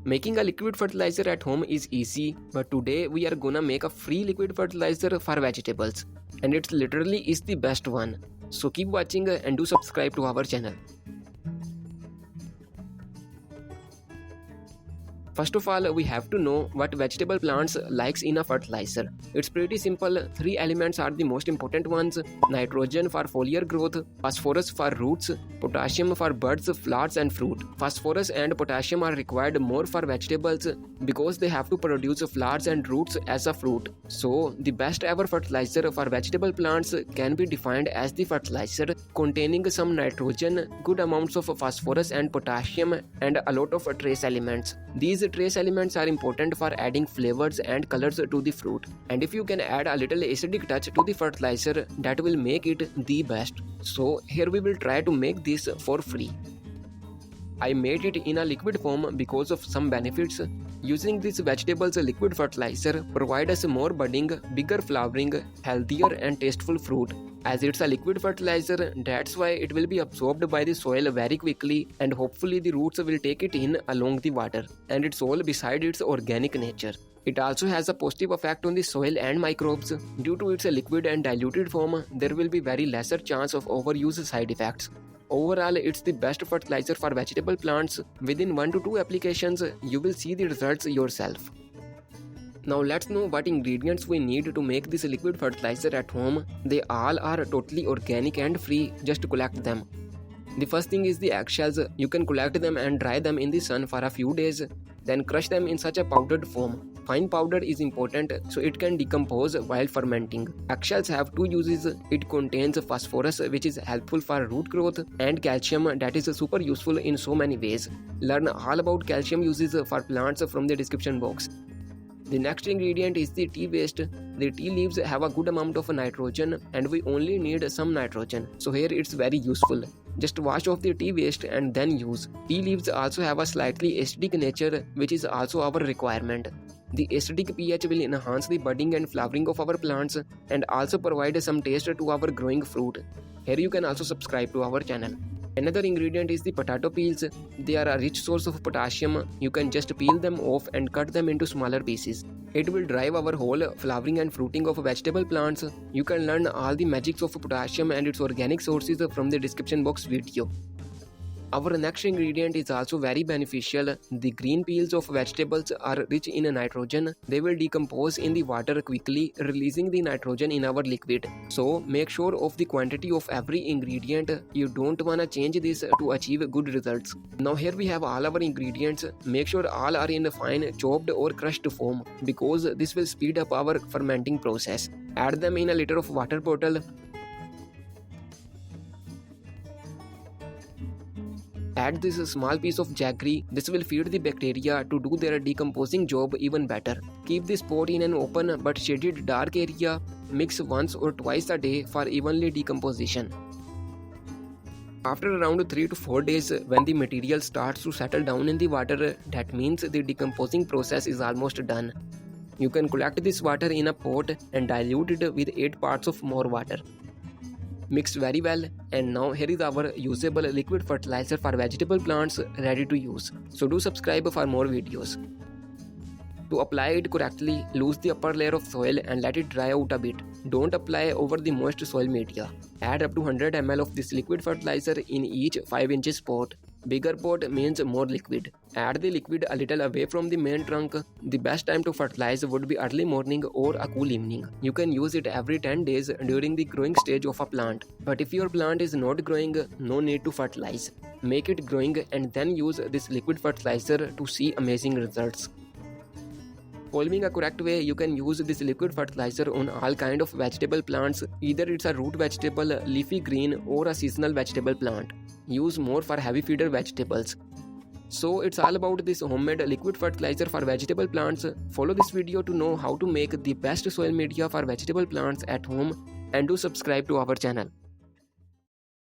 Making a liquid fertilizer at home is easy, but today we are gonna make a free liquid fertilizer for vegetables, and it literally is the best one. So keep watching and do subscribe to our channel. First of all, we have to know what vegetable plants likes in a fertilizer. It's pretty simple. 3 elements are the most important ones: nitrogen for foliar growth, phosphorus for roots, potassium for buds, flowers and fruit. Phosphorus and potassium are required more for vegetables because they have to produce flowers and roots as a fruit. So, the best ever fertilizer for vegetable plants can be defined as the fertilizer containing some nitrogen, good amounts of phosphorus and potassium, and a lot of trace elements. These trace elements are important for adding flavors and colors to the fruit, and if you can add a little acidic touch to the fertilizer, that will make it the best. So here we will try to make this for free. I made it in a liquid form because of some benefits. Using this vegetables liquid fertilizer provide us more budding, bigger flowering, healthier and tasteful fruit. As it's a liquid fertilizer, that's why it will be absorbed by the soil very quickly, and hopefully the roots will take it in along the water, and it's all beside its organic nature. It also has a positive effect on the soil and microbes. Due to its liquid and diluted form, there will be very lesser chance of overuse side effects. Overall, it's the best fertilizer for vegetable plants. Within 1 to 2 applications, you will see the results yourself. Now let's know what ingredients we need to make this liquid fertilizer at home. They all are totally organic and free, just collect them. The first thing is the eggshells. You can collect them and dry them in the sun for a few days, then crush them in such a powdered form. Fine powder is important so it can decompose while fermenting. Eggshells have 2 uses. It contains phosphorus, which is helpful for root growth, and calcium, that is super useful in so many ways. Learn all about calcium uses for plants from the description box. The next ingredient is the tea waste. The tea leaves have a good amount of nitrogen, and we only need some nitrogen, so here it's very useful. Just wash off the tea waste and then use. Tea leaves also have a slightly acidic nature, which is also our requirement. The acidic pH will enhance the budding and flowering of our plants and also provide some taste to our growing fruit. Here you can also subscribe to our channel. Another ingredient is the potato peels. They are a rich source of potassium. You can just peel them off and cut them into smaller pieces. It will drive our whole flowering and fruiting of vegetable plants. You can learn all the magics of potassium and its organic sources from the description box video. Our next ingredient is also very beneficial. The green peels of vegetables are rich in nitrogen. They will decompose in the water quickly, releasing the nitrogen in our liquid. So make sure of the quantity of every ingredient. You don't wanna change this to achieve good results. Now here we have all our ingredients. Make sure all are in a fine chopped or crushed form because this will speed up our fermenting process. Add them in a liter of water bottle. Add this small piece of jaggery. This will feed the bacteria to do their decomposing job even better. Keep this pot in an open but shaded dark area. Mix once or twice a day for evenly decomposition. After around 3 to 4 days, when the material starts to settle down in the water, that means the decomposing process is almost done. You can collect this water in a pot and dilute it with 8 parts of more water. Mix very well, and now here is our usable liquid fertilizer for vegetable plants ready to use. So do subscribe for more videos. To apply it correctly, loose the upper layer of soil and let it dry out a bit. Don't apply over the moist soil media. Add up to 100 ml of this liquid fertilizer in each 5 inches pot. Bigger pot means more liquid. Add the liquid a little away from the main trunk. The best time to fertilize would be early morning or a cool evening. You can use it every 10 days during the growing stage of a plant. But if your plant is not growing, no need to fertilize. Make it growing and then use this liquid fertilizer to see amazing results. Following a correct way, you can use this liquid fertilizer on all kind of vegetable plants. Either it's a root vegetable, leafy green or a seasonal vegetable plant. Use more for heavy feeder vegetables. So it's all about this homemade liquid fertilizer for vegetable plants. Follow this video to know how to make the best soil media for vegetable plants at home, and do subscribe to our channel.